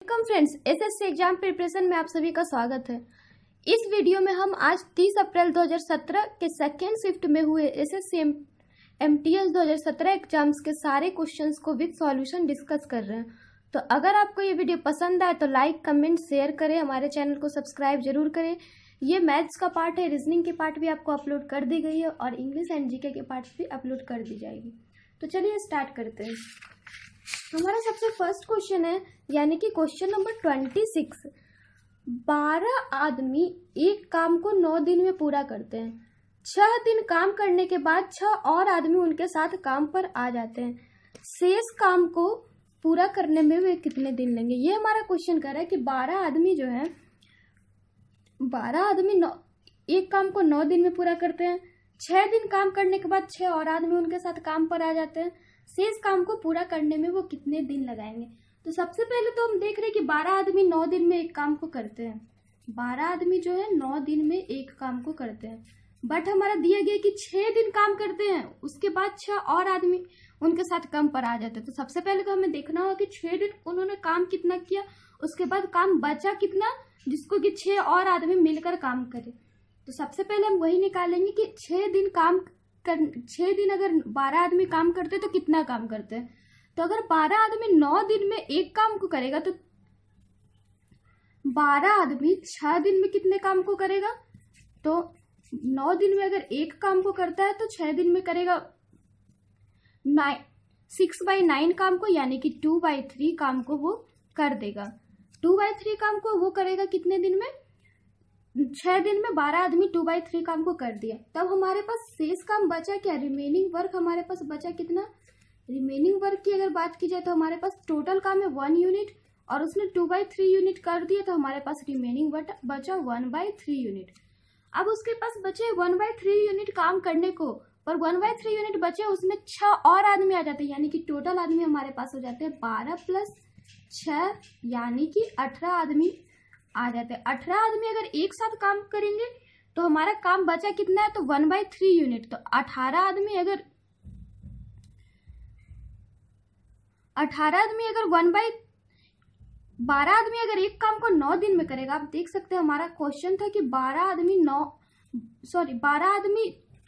Welcome friends, SSC exam preparation में आप सभी का स्वागत है। इस वीडियो में हम आज 30 अप्रैल 2017 के सेकेंड शिफ्ट में हुए एसएससी एमटीएस 2017 एग्जाम्स के सारे क्वेश्चंस को विद सॉल्यूशन डिस्कस कर रहे हैं। तो अगर आपको ये वीडियो पसंद आए तो लाइक, कमेंट, शेयर करें, हमारे चैनल को सब्सक्राइब जरूर करें। ये मैथ्स का पार्ट है, रीजनिंग की पार्ट भी आपको अपलोड कर दी गई है और इंग्लिश एंड जीके के पार्ट भी अपलोड कर दी जाएगी। तो चलिए स्टार्ट करते हैं। हमारा सबसे फर्स्ट क्वेश्चन है, यानी कि क्वेश्चन नंबर 26। 12 आदमी एक काम को 9 दिन में पूरा करते हैं। 6 दिन काम करने के बाद 6 और आदमी उनके साथ काम पर आ जाते हैं। शेष काम को पूरा करने में वे कितने दिन लेंगे? ये हमारा क्वेश्चन कह रहा है कि 12 आदमी जो है, 12 आदमी एक काम को 9 दिन में पूरा करते हैं। 6 दिन काम करने के बाद 6 और आदमी उनके साथ काम पर आ जाते हैं। शेष काम को पूरा करने में वो कितने दिन लगाएंगे? तो सबसे पहले तो हम देख रहे हैं कि 12 आदमी 9 दिन में एक काम को करते हैं। 12 आदमी जो है 9 दिन में एक काम को करते हैं, बट हमारा दिया गया कि 6 दिन काम करते हैं, उसके बाद 6 और आदमी उनके साथ काम पर आ जाते हैं। तो सबसे पहले तो हमें देखना होगा कि 6 दिन उन्होंने काम कितना किया, उसके बाद काम बचा कितना, जिसको कि 6 और आदमी मिलकर काम करे। तो सबसे पहले हम वही निकालेंगे कि 6 दिन अगर 12 आदमी काम करते तो कितना काम करते हैं। तो अगर 12 आदमी 9 दिन में एक काम को करेगा तो 12 आदमी 6 दिन में कितने काम को करेगा? तो 9 दिन में अगर एक काम को करता है तो 6 दिन में करेगा 6/9 काम को, यानी कि 2/3 काम को वो कर देगा। 2/3 काम को वो करेगा कितने दिन में? 6 दिन में 12 आदमी 2/3 काम को कर दिया। तब हमारे पास शेष काम बचा क्या? रिमेनिंग वर्क हमारे पास बचा कितना? रिमेनिंग वर्क की अगर बात की जाए तो हमारे पास टोटल काम है 1 यूनिट और उसने 2/3 यूनिट कर दिया, तो हमारे पास रिमेनिंग बचा 1/3 यूनिट। अब उसके पास बचे 1/3 यूनिट काम करने को, पर 1/3 यूनिट बचे, उसमें 6 और आदमी आ जाते हैं, यानी कि टोटल आदमी हमारे पास हो जाते हैं 12 + 6, यानी कि 18 आदमी आ जाते हैं। 18 आदमी अगर एक साथ काम करेंगे तो हमारा काम बचा कितना है? तो 1/3 यूनिट। तो 18 आदमी अगर 12 आदमी अगर एक काम को 9 दिन में करेगा, आप देख सकते हैं हमारा क्वेश्चन था कि 12 आदमी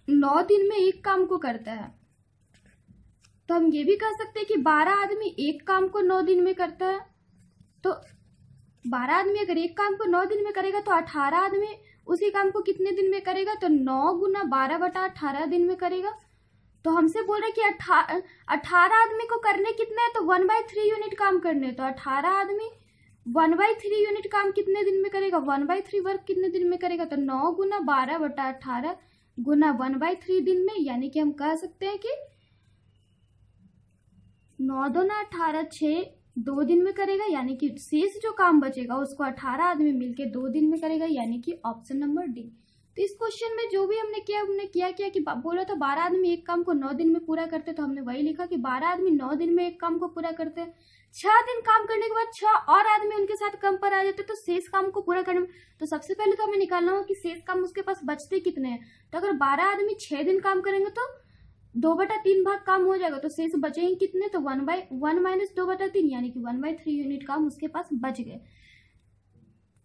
9 दिन में एक काम को करता है। तो हम ये भी कह सकते हैं कि 12 आदमी एक काम को 9 दिन में करता है। तो 12 आदमी अगर एक काम को 9 दिन में करेगा तो 18 आदमी उसी काम को कितने दिन में करेगा? तो 9 × 12/18 दिन में करेगा। तो हमसे बोल रहे कि 18 आदमी को करने कितने हैं? तो 1/3 यूनिट काम करने। तो 18 आदमी 1/3 यूनिट काम कितने दिन में करेगा? 1/3 वर्क कितने दिन में करेगा? तो 9 × 12/18 × 1/3 दिन में, यानी कि हम कह सकते हैं कि 9 × 2 = 18, 6 2 दिन में करेगा, यानी कि शेष जो काम बचेगा उसको 18 आदमी मिलके 2 दिन में करेगा, यानी कि ऑप्शन नंबर डी। तो इस क्वेश्चन में जो भी हमने किया कि बोला था 12 आदमी एक काम को 9 दिन में पूरा करते, तो हमने वही लिखा कि 12 आदमी 9 दिन में एक काम को पूरा करते हैं। 6 दिन काम करने के बाद 6 और आदमी उनके साथ काम पर आ जाते, तो शेष काम को पूरा करने में, तो सबसे पहले तो हमें निकालना होगा कि शेष काम उसके पास बचते कितने हैं। तो अगर 12 आदमी 6 दिन काम करेंगे तो 2/3 भाग काम हो जाएगा, तो शेष बचेंगे कितने? तो 1 - 2/3, यानी कि 1/3 यूनिट काम उसके पास बच गए।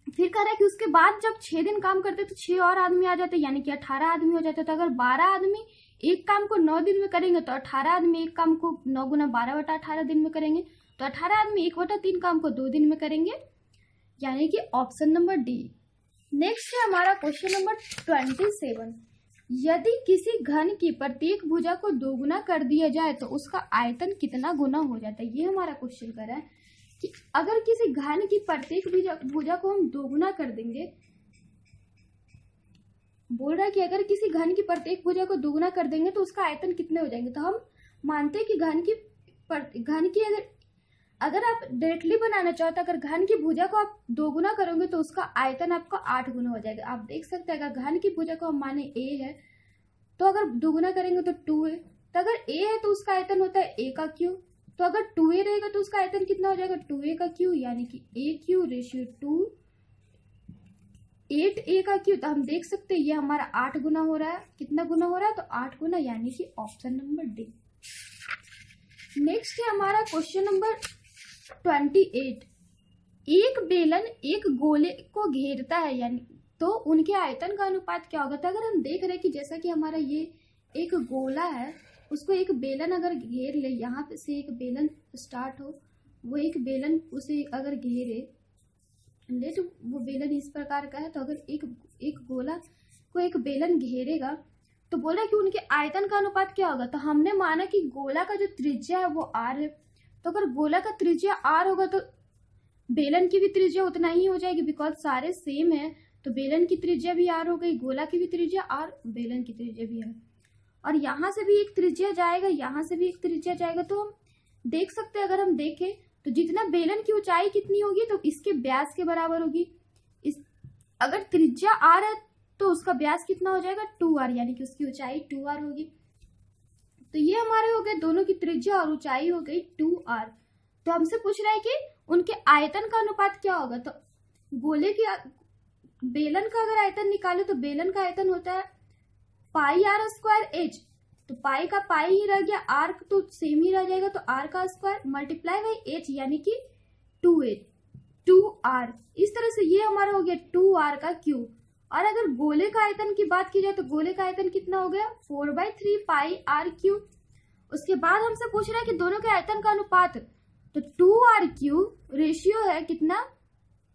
फिर कह रहा है कि उसके बाद जब 6 दिन काम करते तो 6 और आदमी आ जाते, यानी कि 18 आदमी हो जाते। तो अगर 12 आदमी एक काम को 9 दिन में करेंगे तो 18 आदमी एक काम को 9 × 12/18 दिन में करेंगे, तो 18 आदमी 1/3 काम को 2 दिन में करेंगे, यानी कि ऑप्शन नंबर डी। नेक्स्ट है हमारा क्वेश्चन नंबर 27। यदि किसी घन की प्रत्येक भुजा को 2 गुना कर दिया जाए तो उसका आयतन कितना गुना हो जाता है? ये हमारा क्वेश्चन कर रहा है कि अगर किसी घन की प्रत्येक भुजा को हम 2 गुना कर देंगे, बोल रहा है कि अगर किसी घन की प्रत्येक भुजा को 2 गुना कर देंगे तो उसका आयतन कितने हो जाएंगे। तो हम मानते हैं कि घन की अगर आप डायरेक्टली बनाना चाहो तो अगर घन की भुजा को आप 2 गुना करोगे तो उसका आयतन आपका 8 गुना हो जाएगा। आप देख सकते हैं अगर घन की भुजा को हम माने a है, तो अगर 2 गुना करेंगे तो 2 है। तो अगर a है तो उसका आयतन होता है a का क्यूब। तो अगर 2a रहेगा तो उसका आयतन कितना हो जाएगा? 2a का क्यूब, यानी कि a³ 8a का क्यूब। तो हम देख सकते हैं ये हमारा 8 गुना हो रहा है। कितना गुना हो रहा है? तो 8 गुना, यानी कि ऑप्शन नंबर डी। नेक्स्ट है हमारा क्वेश्चन नंबर 28। एक बेलन एक गोले को घेरता है, यानी तो उनके आयतन का अनुपात क्या होगा। तो अगर हम देख रहे हैं कि जैसा कि हमारा ये एक गोला है, उसको एक बेलन अगर घेर ले, यहाँ पे से एक बेलन स्टार्ट हो, वो एक बेलन उसे अगर घेरे ले, तो वो बेलन इस प्रकार का है। तो अगर एक गोला को एक बेलन घेरेगा तो बोला कि उनके आयतन का अनुपात क्या होगा। तो हमने माना कि गोला का जो त्रिज्या है वो r है, तो अगर गोला का त्रिज्या r होगा तो बेलन की भी त्रिज्या उतना ही हो जाएगी, बिकॉज सारे सेम है। तो बेलन की त्रिज्या भी r हो गई, गोला की भी त्रिज्या r, बेलन की त्रिज्या भी r, और यहाँ से भी एक त्रिज्या जाएगा, यहाँ से भी एक त्रिज्या जाएगा। तो हम देख सकते हैं, अगर हम देखें तो जितना बेलन की ऊंचाई कितनी होगी तो इसके व्यास के बराबर होगी। अगर त्रिज्या r है तो उसका व्यास कितना हो जाएगा 2r, यानी कि उसकी ऊंचाई 2r होगी। तो ये हमारे हो गए दोनों की त्रिज्या और ऊंचाई हो गई 2r। तो हमसे पूछ रहा है कि उनके आयतन का अनुपात क्या होगा। तो गोले की बेलन का अगर आयतन निकाले तो बेलन का आयतन होता है पाई r स्क्वायर h, तो पाई का पाई ही रह गया, r तो सेम ही रह जाएगा, तो r का स्क्वायर मल्टीप्लाई बाई h यानी कि 2r। इस तरह से ये हमारा हो गया 2r का क्यूब। और अगर गोले का आयतन की बात की जाए तो गोले का आयतन कितना हो गया 4/3 पाई r क्यूब। उसके बाद हमसे पूछ रहा है कि दोनों के आयतन का अनुपात, तो 2r क्यूब रेशियो है कितना,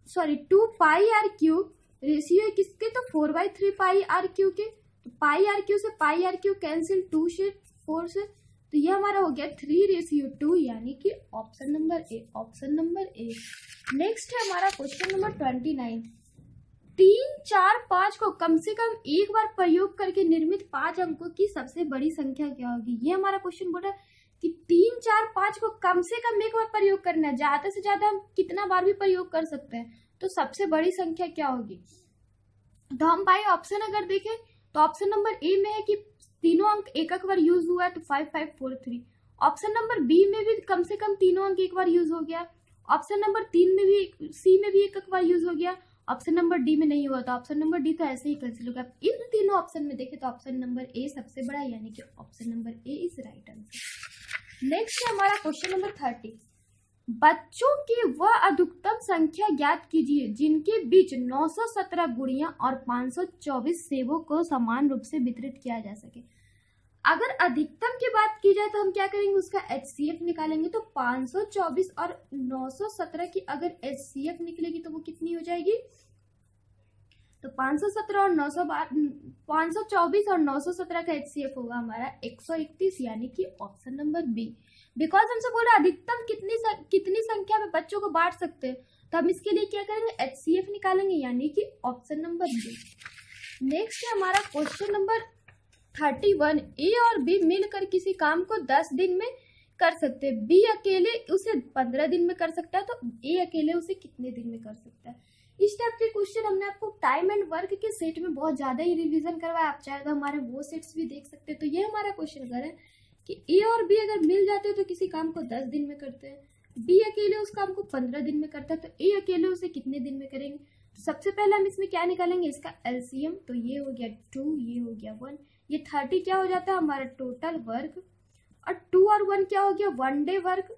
सॉरी 2 पाई r क्यूब रेशियो है किसके, तो 4/3 पाई r क्यूब के। तो पाई r क्यूब से पाई r क्यूब कैंसिल, 2 से 4 से, तो ये हमारा हो गया 3:2, यानी कि ऑप्शन नंबर ए। नेक्स्ट है हमारा क्वेश्चन नंबर 29। 3, 4, 5 को कम से कम एक बार प्रयोग करके निर्मित 5 अंकों की सबसे बड़ी संख्या क्या होगी। ये हमारा क्वेश्चन बोल रहा है कि 3, 4, 5 को कम से कम एक बार प्रयोग करना है, ज्यादा से ज्यादा हम कितना बार भी प्रयोग कर सकते हैं, तो सबसे बड़ी संख्या क्या होगी। तो हम भाई ऑप्शन अगर देखें तो ऑप्शन नंबर ए में है कि तीनों अंक एक बार यूज हुआ है, तो 5543। ऑप्शन नंबर बी में भी कम से कम तीनों अंक एक बार यूज हो गया। ऑप्शन नंबर 3 में भी, सी में भी एक बार यूज हो गया। ऑप्शन नंबर डी में नहीं हुआ, तो ऑप्शन नंबर डी तो ऐसे ही कैंसिल होगा। इन तीनों ऑप्शन में देखें तो ऑप्शन नंबर ए सबसे बड़ा है, यानी कि option number A is right answer. Next है हमारा क्वेश्चन नंबर 30। बच्चों की वह अधिकतम संख्या ज्ञात कीजिए जिनके बीच 917 गुड़ियां और 524 सेबों को समान रूप से वितरित किया जा सके। अगर अधिकतम की बात की जाए तो हम क्या करेंगे, उसका HCF निकालेंगे। तो 524 और 917 की अगर HCF निकलेगी तो वो कितनी हो जाएगी, तो 517 और 524 और 917 का HCF होगा हमारा 131, यानी कि ऑप्शन नंबर बी। बिकॉज हमसे बोल रहा है अधिकतम कितनी संख्या में बच्चों को बांट सकते हैं, तो हम इसके लिए क्या करेंगे, HCF निकालेंगे, यानी कि ऑप्शन नंबर बी। नेक्स्ट है हमारा क्वेश्चन नंबर 31। ए और बी मिलकर किसी काम को 10 दिन में कर सकते हैं, बी अकेले उसे 15 दिन में कर सकता है, तो ए अकेले उसे कितने दिन में कर सकता है। इस टाइप के क्वेश्चन हमने आपको टाइम एंड वर्क के सेट में बहुत ज्यादा ही रिवीजन करवाया, आप चाहे तो हमारे वो सेट्स भी देख सकते हैं। तो ये हमारा क्वेश्चन अगर है कि ए और बी अगर मिल जाते हैं तो किसी काम को 10 दिन में करते हैं, बी अकेले उस काम को 15 दिन में करता है, तो ए अकेले उसे कितने दिन में करेंगे। तो सबसे पहले हम इसमें क्या निकालेंगे, इसका LCM। तो ये हो गया 2, ये हो गया 1, ये 30 क्या हो जाता है हमारा टोटल वर्क, और 2 और 1 क्या हो गया 1 डे वर्क।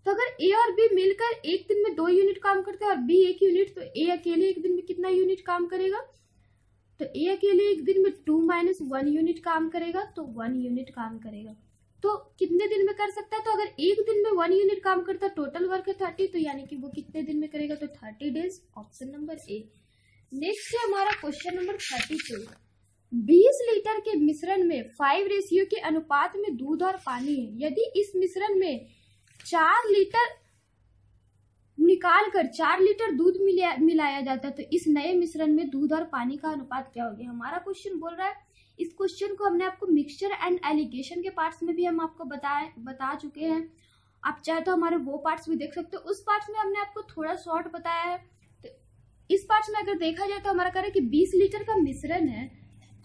तो अगर ए और बी मिलकर एक दिन में 2 यूनिट काम करते हैं और बी 1 यूनिट, तो ए अकेले एक दिन में कितना यूनिट काम करेगा, तो ए अकेले एक दिन में 2 - 1 यूनिट काम करेगा, तो 1 यूनिट काम करेगा। तो कितने दिन में कर सकता है, तो अगर एक दिन में 1 यूनिट काम करता है, टोटल वर्क है 30, तो यानी कि वो कितने दिन में करेगा, तो 30 days, option number A. Next है हमारा क्वेश्चन नंबर 32। 20 लीटर के मिश्रण में 5 के अनुपात में दूध और पानी है। यदि इस मिश्रण में 4 लीटर निकालकर 4 लीटर दूध मिलाया जाता है, तो इस नए मिश्रण में दूध और पानी का अनुपात क्या होगा। हमारा क्वेश्चन बोल रहा है, इस क्वेश्चन को हमने आपको मिक्सचर एंड एलिगेशन के पार्ट्स में भी हम आपको बता चुके हैं। आप चाहे तो हमारे वो पार्ट्स भी देख सकते हो, उस पार्ट्स में हमने आपको थोड़ा शॉर्ट बताया है। तो इस पार्ट्स में अगर देखा जाए तो हमारा कह रहा है कि 20 लीटर का मिश्रण है,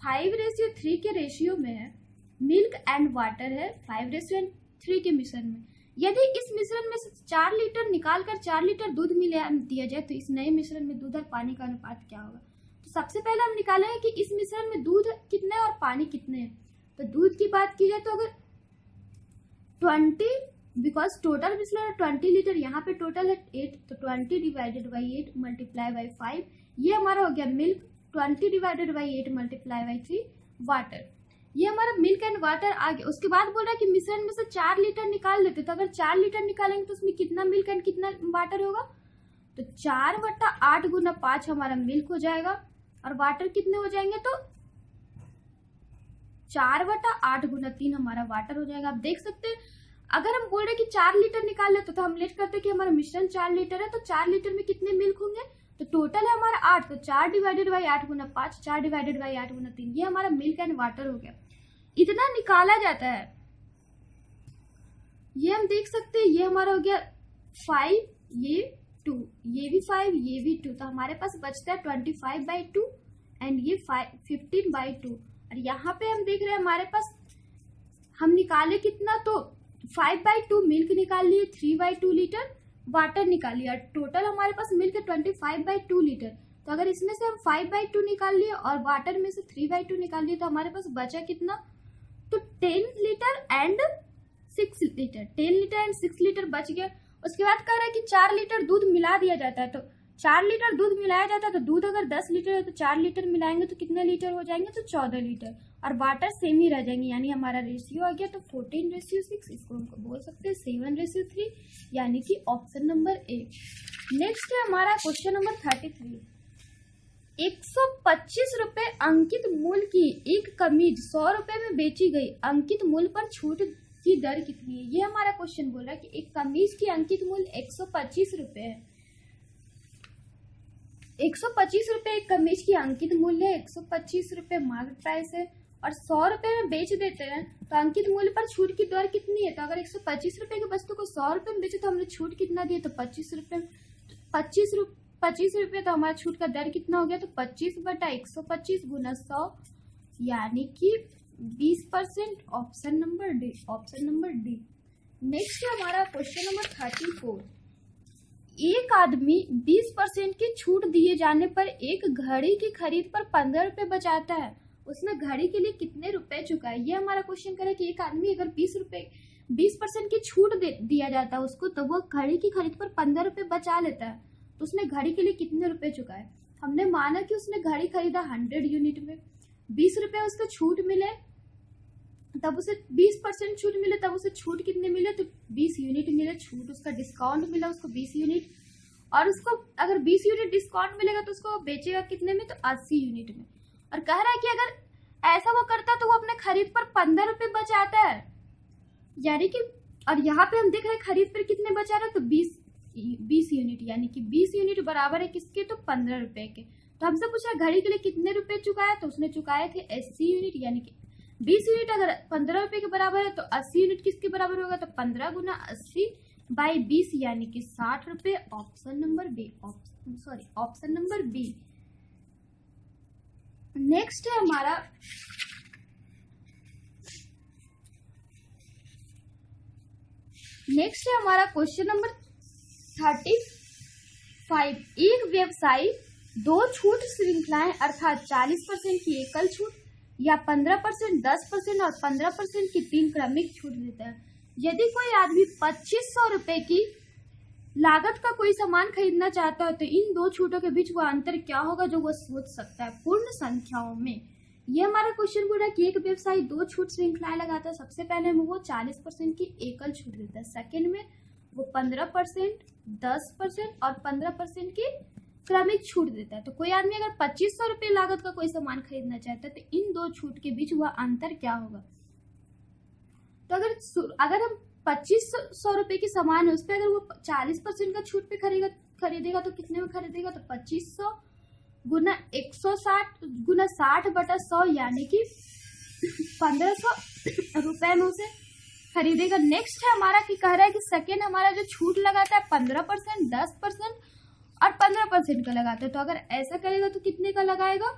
5:3 के रेशियो में है, मिल्क एंड वाटर है 5:3 के मिश्रण में। यदि इस मिश्रण में से 4 लीटर निकालकर 4 लीटर दूध मिला दिया जाए, तो इस नए मिश्रण में दूध और पानी का अनुपात क्या होगा। तो सबसे पहले हम निकालेंगे कि इस मिश्रण में दूध कितने और पानी कितने हैं। तो दूध की बात की जाए तो अगर 20 बिकॉज टोटल बिस्लरी 20 लीटर, यहाँ पे टोटल है 8, तो 20 डिवाइडेड बाई 8 मल्टीप्लाई बाई 5, ये हमारा हो गया milk. 20 divided by 8 multiply by 3 water, ये हमारा मिल्क एंड वाटर आ गया। उसके बाद बोल रहा है कि मिश्रण में से 4 लीटर निकाल देते, तो अगर 4 लीटर निकालेंगे तो उसमें कितना मिल्क एंड कितना वाटर होगा, तो 4/8 गुना 5 हमारा मिल्क हो जाएगा, और वाटर कितने हो जाएंगे, तो 4/8 गुना 3 हमारा वाटर हो जाएगा। आप देख सकते हैं अगर हम बोल रहे कि 4 लीटर निकाल लेते तो हम लेट करते कि हमारा मिश्रण 4 लीटर है, तो 4 लीटर में कितने मिल्क होंगे, तो टोटल है हमारा 8, तो 4 divided by 8 Guna 5, 4 divided by 8 गुना 3, ये हमारा मिल्क एंड वाटर हो गया। इतना निकाला जाता है। ये हम देख सकते हैं, ये हमारा हो गया 5, ये 2, ये भी 5, ये भी 2, तो हमारे पास बचता है 25/2 एंड ये 15/2। और यहाँ पे हम देख रहे हैं हमारे पास हम निकाले कितना, तो 5/2 मिल्क निकाल लिए, 3/2 लीटर वाटर निकाल लिया, टोटल हमारे पास मिल्क 25/2 लीटर। तो अगर इसमें से हम 5/2 निकाल लिए और वाटर में से 3/2 निकाल लिए, तो हमारे पास बचा कितना, तो 10 litre and 6 litre, 10 litre and 6 litre बच गया। उसके बाद कह रहा है कि 4 लीटर दूध मिला दिया जाता है, तो 4 लीटर दूध मिलाया जाता है, तो दूध अगर 10 लीटर है तो 4 लीटर मिलाएंगे तो कितने लीटर हो जाएंगे, तो 14 लीटर, और वाटर सेम ही रह जाएंगे, यानी हमारा रेशियो आ गया तो 14:6। इसको हमको बोल सकते हैं 7:3, यानी कि ऑप्शन नंबर ए। नेक्स्ट है हमारा क्वेश्चन नंबर 33। 125 रुपए अंकित मूल्य की एक कमीज 100 रुपए में बेची गई, अंकित मूल्य पर छूट की दर कितनी है। ये हमारा क्वेश्चन बोल रहा है कि एक कमीज की अंकित मूल्य 125 रुपए है। 125 रुपए एक कमीज की अंकित मूल्य है, 125 रुपए मार्केट प्राइस है, और 100 रुपए में बेच देते हैं, तो अंकित मूल्य पर छूट की दर कितनी है। तो अगर 125 रुपए की वस्तु को 100 रुपए में बेचे तो हमने छूट कितना दिया, तो 25 रुपए। 25 रुपए, तो हमारा छूट का दर कितना हो गया, तो 25/125 गुना 100, यानी कि 20%, option number D, option number D. Next है हमारा क्वेश्चन नंबर 34। एक आदमी 20% की छूट दिए जाने पर एक घड़ी की खरीद पर 15 रुपए बचाता है, उसने घड़ी के लिए कितने रुपए चुकाए। ये हमारा क्वेश्चन करे कि एक आदमी अगर 20% की छूट दिया जाता है उसको, तो वो घड़ी की खरीद पर 15 रुपए बचा लेता है, तो उसने घड़ी के लिए कितने रुपए चुकाए। हमने माना कि उसने घड़ी खरीदा 100 यूनिट में, 20 रुपए उसको छूट मिले, तब उसे 20% छूट मिले, तब उसे छूट कितने मिले, तो 20 यूनिट मिले छूट, उसका डिस्काउंट मिला उसको 20 यूनिट, और उसको अगर 20 यूनिट डिस्काउंट मिलेगा तो उसको बेचेगा कितने में, तो 80 यूनिट में। और कह रहा है कि अगर ऐसा वो करता तो वो अपने खरीद पर 15 रुपए बचाता है, यानी कि, और यहाँ पे हम देख रहे हैं खरीद पर कितने बचा रहा है, तो 20 यूनिट, यानी कि 20 यूनिट बराबर है किसके, तो 15 रुपए के। तो हमसे पूछा घड़ी के लिए कितने रुपए चुकाया, तो उसने चुकाए थे 80 यूनिट, यानी कि 20 यूनिट अगर 15 रुपए के बराबर है तो 80 यूनिट किसके बराबर होगा, तो 15 गुना 80/20, यानी कि 60 रुपए, option number B, option number B. Next है हमारा क्वेश्चन नंबर 35। एक व्यवसायी 2 छूट श्रृंखलाएं अर्थात 40% की एकल छूट या 15%, 10% और 15% की 3 क्रमिक छूट देता है। यदि कोई आदमी 2500 रुपए की लागत का कोई सामान खरीदना चाहता है, तो इन 2 छूटों के बीच वह अंतर क्या होगा जो वह सोच सकता है पूर्ण संख्याओं में। ये हमारा क्वेश्चन बोल रहा है कि एक व्यवसायी 2 छूट श्रृंखलाएं लगाता है। सबसे पहले में वो 40% की एकल छूट देता है, सेकेंड में वो 15%, 10% और 15% की क्रमिक छूट देता है। तो कोई आदमी अगर 2500 रुपए लागत का कोई सामान खरीदना चाहता है, तो इन 2 छूट के बीच वह अंतर क्या होगा। तो अगर हम 2500 रुपए की सामान है, उस पर अगर वो 40% का छूट पे खरीदेगा तो कितने में खरीदेगा, तो 2500 गुना 160 गुना 60/100, यानी कि 1500 रुपए में उसे खरीदेगा। नेक्स्ट है हमारा कि कह रहा है कि सेकेंड हमारा जो छूट लगाता है 15%, 10% और 15% का लगाता है। तो अगर ऐसा करेगा तो कितने का लगाएगा,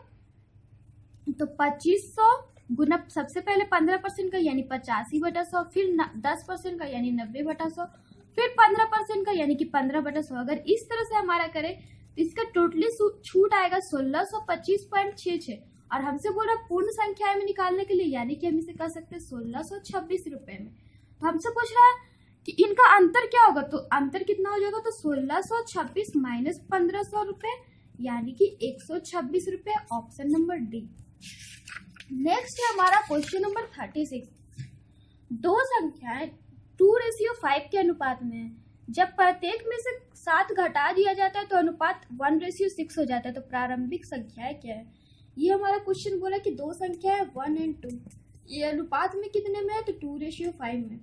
तो 2500 गुना सबसे पहले 15% का यानी 85/100, फिर 10% का यानी 90/100, फिर 15% का यानी कि 15/100। अगर इस तरह से हमारा करे तो इसका टोटली छूट आएगा 1625.66, और हमसे बोल रहा पूर्ण संख्या में निकालने के लिए, यानी कि हम इसे कर सकते हैं 1626 रुपए में। तो हमसे पूछ रहा है कि इनका अंतर क्या होगा, तो अंतर कितना हो जाएगा, तो 1626 माइनस 1500 रुपए यानी कि 126 रुपए, ऑप्शन नंबर डी। नेक्स्ट है हमारा क्वेश्चन नंबर 36। दो संख्याएं 2:5 के अनुपात में है। जब प्रत्येक में से 7 घटा दिया जाता है तो अनुपात 1:6 हो जाता है। तो प्रारंभिक संख्याएं क्या है, ये हमारा क्वेश्चन बोला कि दो संख्या है 1 और 2, ये अनुपात में कितने में है, तो 2:5 में।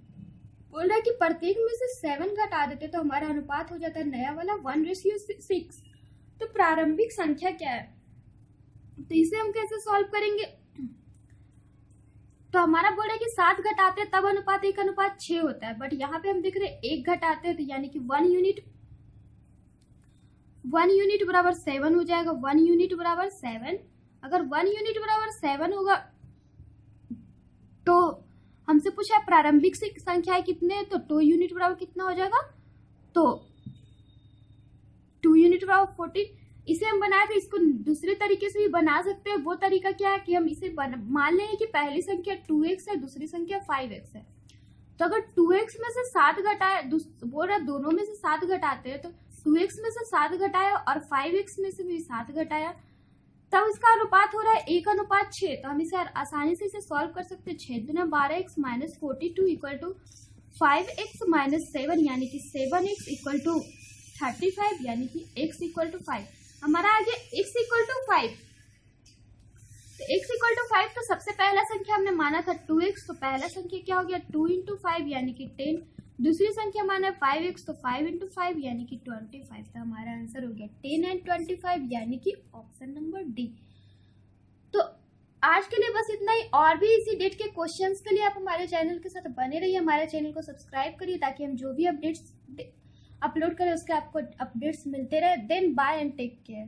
बोल रहा है कि प्रत्येक में से 7 घटा देते तो हमारा अनुपात हो जाता है नया वाला 1:6। तो प्रारंभिक संख्या क्या है, तो इसे हम कैसे सॉल्व करेंगे, तो हमारा बोल रहा है कि 7 घटाते हैं तब अनुपात 1:6 होता है, बट यहाँ पे हम देख रहे हैं 1 घटाते हैं तो यानी कि 1 यूनिट बराबर 7 हो जाएगा। 1 यूनिट बराबर 7, अगर 1 यूनिट बराबर 7 होगा तो हमसे पूछा है प्रारंभिक संख्याएं कितने हैं, तो 2 यूनिट बराबर कितना हो जाएगा, तो 2 यूनिट बराबर 14। इसे हम बनाए थे, इसको दूसरे तरीके से भी बना सकते हैं। वो तरीका क्या है कि हम इसे मान लेंगे कि पहली संख्या 2x है, दूसरी संख्या 5x है। तो अगर 2x में से 7 घटाए, बोल रहा दोनों में से 7 घटाते हैं, तो 2x में से 7 घटाया और 5x में से भी 7 घटाया, तब इसका अनुपात हो रहा है 1:6। तो हम इसे आसानी से इसे सॉल्व कर सकते हैं। 6 दूना 12x minus 42 equal to 5x minus 7 यानी कि 7x इक्वल टू 35 यानी कि x इक्वल टू 5। हमारा आ गया x इक्वल टू 5। तो x इक्वल टू 5, तो सबसे पहला संख्या हमने माना था 2x, तो पहला संख्या क्या हो गया 2 × 5 यानी कि 10। दूसरी संख्या माना है 5x, तो 5 × 5 यानी कि 25। तो हमारा आंसर हो गया 10 और 25 यानी कि ऑप्शन नंबर डी। तो आज के लिए बस इतना ही। और भी इसी डेट के क्वेश्चंस के लिए आप हमारे चैनल के साथ बने रहिए। हमारे चैनल को सब्सक्राइब करिए ताकि हम जो भी अपडेट्स अपलोड करें उसके आपको अपडेट्स मिलते रहे। Then bye and take care.